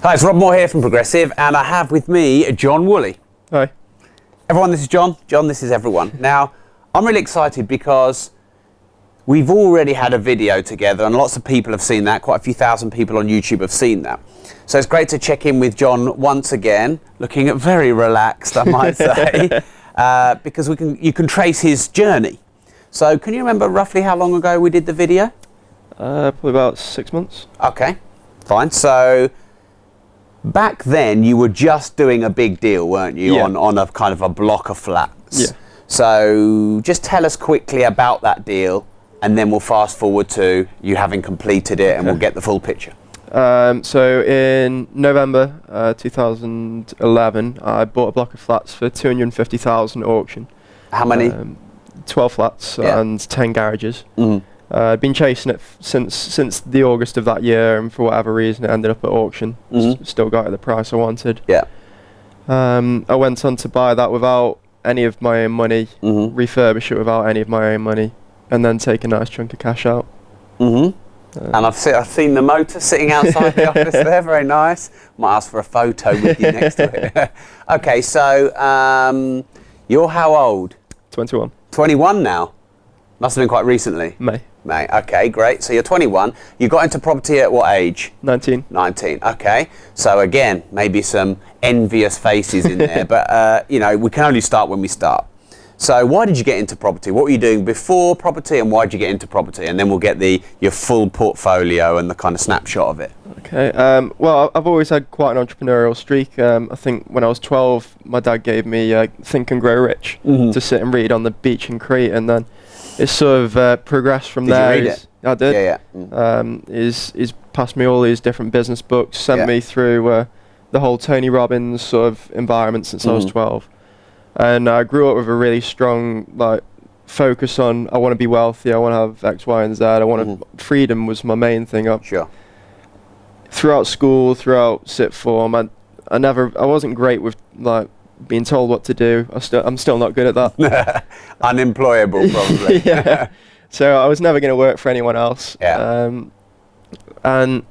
Hi, it's Rob Moore here from Progressive, and I have with me Jon Wolley. Hi. Everyone, this is Jon. Jon, this is everyone. Now, I'm really excited because we've already had a video together, and lots of people have seen that. Quite a few thousand people on YouTube have seen that. So it's great to check in with Jon once again, looking at very relaxed, I might say, because you can trace his journey. So can you remember roughly how long ago we did the video? Probably about 6 months. Okay, fine. So back then you were just doing a big deal, weren't you, Yeah. on a kind of a block of flats? Yeah. So just tell us quickly about that deal, and then we'll fast forward to you having completed it, and we'll get the full picture. So in November 2011, I bought a block of flats for 250,000 at auction. How many? 12 flats and 10 garages. Mhm. I've been chasing it since the August of that year, and for whatever reason, it ended up at auction. Still got it the price I wanted. Yeah. I went on to buy that without any of my own money, refurbish it without any of my own money, and then take a nice chunk of cash out. And I've seen the motor sitting outside the office there. Very nice. Might ask for a photo with you next to it. Okay, so you're how old? 21. 21 now. Must have been quite recently. May. Okay, great. So you're 21. You got into property at what age? 19. 19. Okay. So again, maybe some envious faces in there, but you know, we can only start when we start. So why did you get into property? What were you doing before property, and why did you get into property? And then we'll get your full portfolio and the kind of snapshot of it. Okay. Well, I've always had quite an entrepreneurial streak. I think when I was 12, my dad gave me Think and Grow Rich to sit and read on the beach in Crete, and then it's sort of progressed from there. Did you read it? I did. Yeah. He's passed me all these different business books, sent me through the whole Tony Robbins sort of environment since I was 12. And I grew up with a really strong focus on I want to be wealthy, I want to have X, Y, and Z. I want freedom was my main thing. Sure. Throughout school, throughout sixth form, I wasn't great with being told what to do. I'm still not good at that. Unemployable, probably. Yeah. So I was never going to work for anyone else. Yeah. And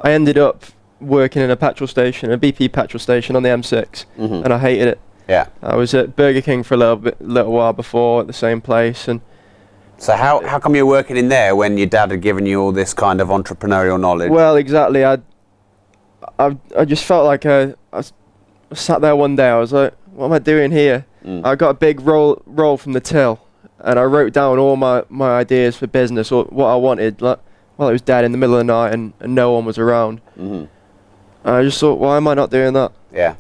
I ended up working in a petrol station, a BP petrol station on the M6, and I hated it. Yeah. I was at Burger King for a little while before at the same place, and so how come you're working in there when your dad had given you all this kind of entrepreneurial knowledge? Well, exactly. I just felt like I sat there one day. I was like, what am I doing here? I got a big roll from the till, and I wrote down all my ideas for business or what I wanted. While it was dead in the middle of the night and no one was around. And I just thought, why am I not doing that? Yeah.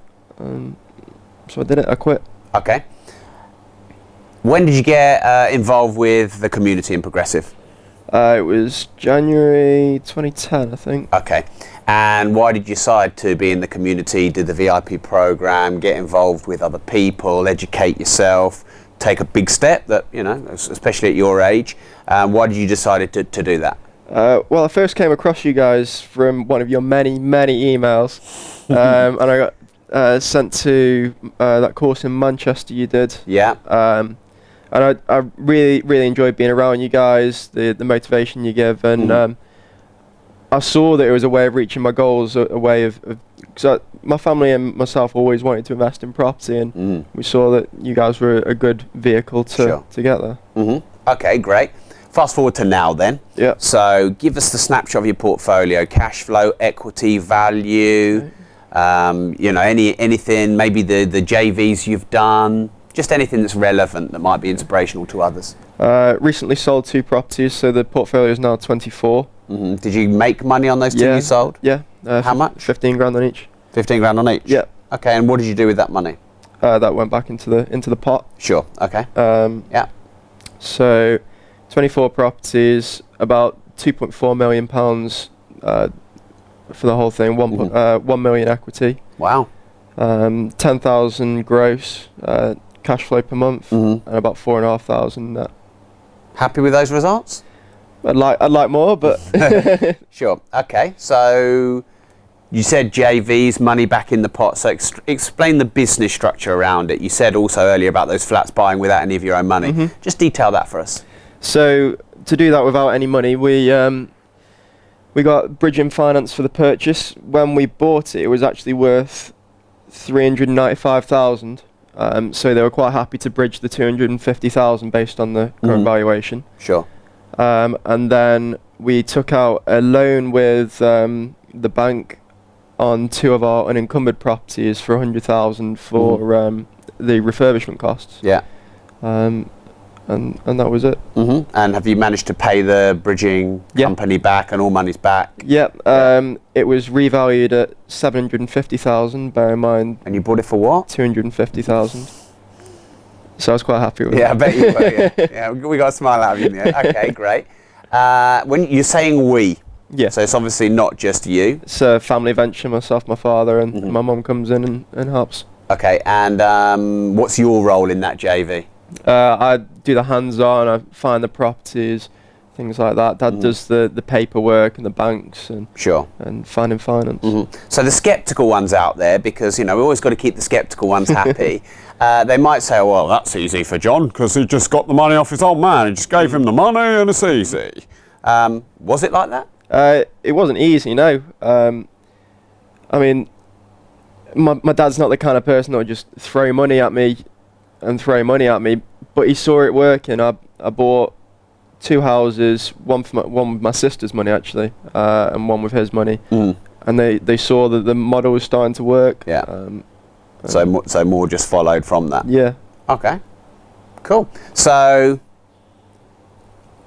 So I did it. I quit. Okay. When did you get involved with the community in Progressive? It was January 2010, I think. Okay. And why did you decide to be in the community, do the VIP program, get involved with other people, educate yourself, take a big step that, you know, especially at your age? Why did you decide to do that? Well, I first came across you guys from one of your many, many emails. And I got sent to that course in Manchester you did. Yeah. And I really, really enjoyed being around you guys, the motivation you give, and I saw that it was a way of reaching my goals, a way of cause my family and myself always wanted to invest in property, and we saw that you guys were a good vehicle to get there. Okay, great. Fast forward to now then. Yeah. So give us the snapshot of your portfolio, cash flow, equity, value, you know, anything, maybe the JVs you've done, just anything that's relevant that might be inspirational to others. Recently sold 2 properties, so the portfolio is now 24. Did you make money on those 2 you sold? Yeah. How much? 15 grand on each. 15 grand on each? Yeah. Okay, and what did you do with that money? That went back into the pot. Sure, okay. Yeah. So 24 properties, about £2.4 million for the whole thing, 1 million equity. Wow. 10,000 gross cash flow per month, and about 4,500 net. Happy with those results? I'd like more, but Sure. Okay. So you said JVs, money back in the pot. So explain the business structure around it. You said also earlier about those flats buying without any of your own money. Just detail that for us. So to do that without any money, we We got bridging finance for the purchase. When we bought it, it was actually worth 395,000. So they were quite happy to bridge the 250,000 based on the current valuation. Sure. And then we took out a loan with the bank on 2 of our unencumbered properties for 100,000 for the refurbishment costs. Yeah. And that was it. And have you managed to pay the bridging company back and all money's back? Yep. It was revalued at 750,000. Bear in mind. And you bought it for what? 250,000. So I was quite happy with it. Yeah, I bet you were. Yeah, we got a smile out of you in the end. Okay, great. When you're saying we, so it's obviously not just you. It's a family venture. Myself, my father, and my mum comes in and helps. Okay, and what's your role in that JV? I do the hands-on. I find the properties, things like that. Dad does the paperwork and the banks and and finding finance. So the sceptical ones out there, because we always got to keep the sceptical ones happy. They might say, well, that's easy for Jon because he just got the money off his old man. He just gave him the money and it's easy. Was it like that? It wasn't easy, no. I mean, my dad's not the kind of person that would just throw money at me, but he saw it working. I bought 2 houses, one with my sister's money actually, and one with his money, and they saw that the model was starting to work. So more just followed from that. Yeah. Okay. Cool. So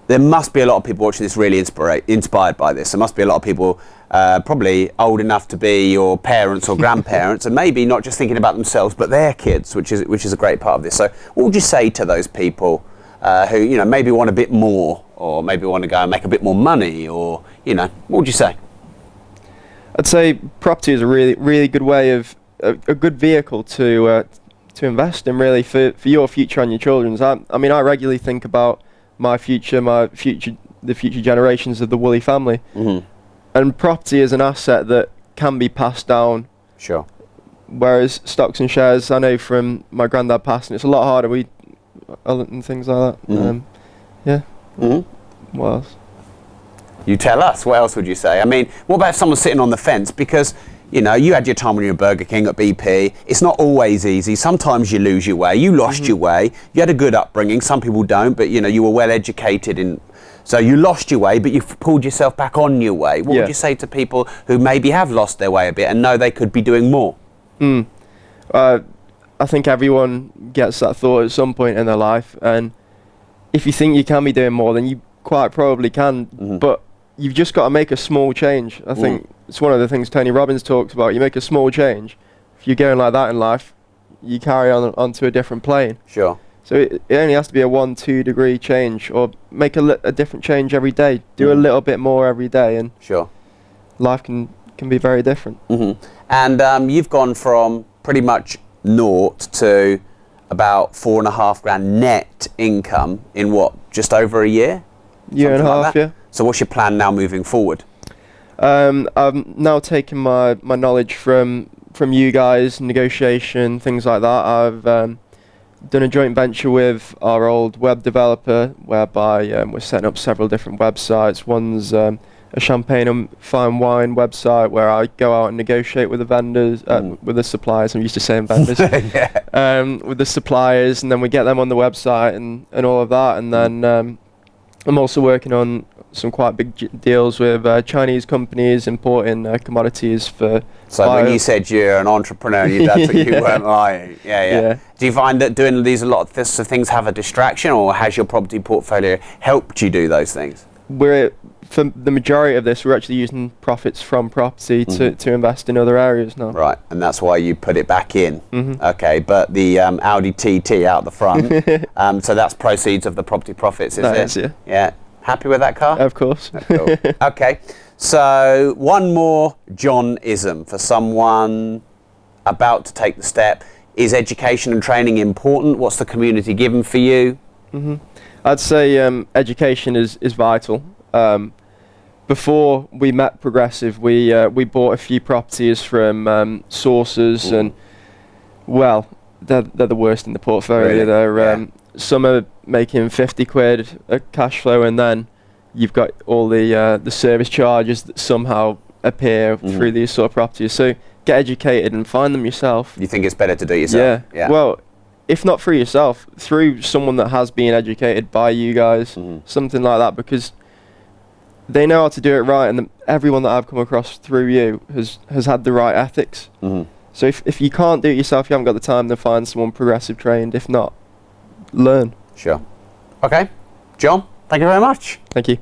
there must be a lot of people watching this really inspired by this. There must be a lot of people probably old enough to be your parents or grandparents and maybe not just thinking about themselves but their kids, which is a great part of this. So what would you say to those people who maybe want a bit more, or maybe want to go and make a bit more money, or what would you say? I'd say property is a really good way of a good vehicle to invest in, really, for your future and your children's. I mean, I regularly think about the future generations of the Wooley family. And property is an asset that can be passed down. Sure. Whereas stocks and shares, I know from my granddad passing, it's a lot harder. And things like that. What else? You tell us. What else would you say? I mean, what about if someone's sitting on the fence? Because you had your time when you were Burger King, at BP. It's not always easy. Sometimes you lose your way. You lost your way. You had a good upbringing. Some people don't, but you were well educated so you lost your way, but you've pulled yourself back on your way. What would you say to people who maybe have lost their way a bit and know they could be doing more? I think everyone gets that thought at some point in their life, and if you think you can be doing more, then you quite probably can, but you've just got to make a small change. I think it's one of the things Tony Robbins talks about. You make a small change. If you're going like that in life, you carry onto a different plane. Sure. So it only has to be a 1-2 degree change, or make a different change every day. Do a little bit more every day, and life can be very different. And you've gone from pretty much naught to about 4.5 grand net income in what, just over a year? Year and a half, yeah. So what's your plan now moving forward? I'm now taking my knowledge from you guys, negotiation, things like that. I've done a joint venture with our old web developer, whereby we're setting up several different websites. One's a champagne and fine wine website where I go out and negotiate with the vendors, with the suppliers. I'm used to saying vendors. With the suppliers, and then we get them on the website and all of that. And then I'm also working on some quite big deals with Chinese companies importing commodities for. So when you said you're an entrepreneur, your dad thought you weren't lying. Yeah. Do you find that doing a lot of things have a distraction, or has your property portfolio helped you do those things? For the majority of this, we're actually using profits from property to invest in other areas now. Right, and that's why you put it back in. Okay, but the Audi TT out the front, so that's proceeds of the property profits, is it? Yeah. Happy with that car? Of course. Cool. Okay, so one more Jon-ism for someone about to take the step. Is education and training important? What's the community given for you? I'd say education is vital. Before we met Progressive, we bought a few properties from sources, and well, they're the worst in the portfolio. Really? Some are making 50 quid a cash flow, and then you've got all the service charges that somehow appear through these sort of properties. So get educated and find them yourself. You think it's better to do it yourself? Yeah. Well, if not through yourself, through someone that has been educated by you guys, something like that, because they know how to do it right, and everyone that I've come across through you has had the right ethics. So if you can't do it yourself, you haven't got the time, to find someone progressive trained. If not, learn. Sure. Okay. Jon, thank you very much. Thank you.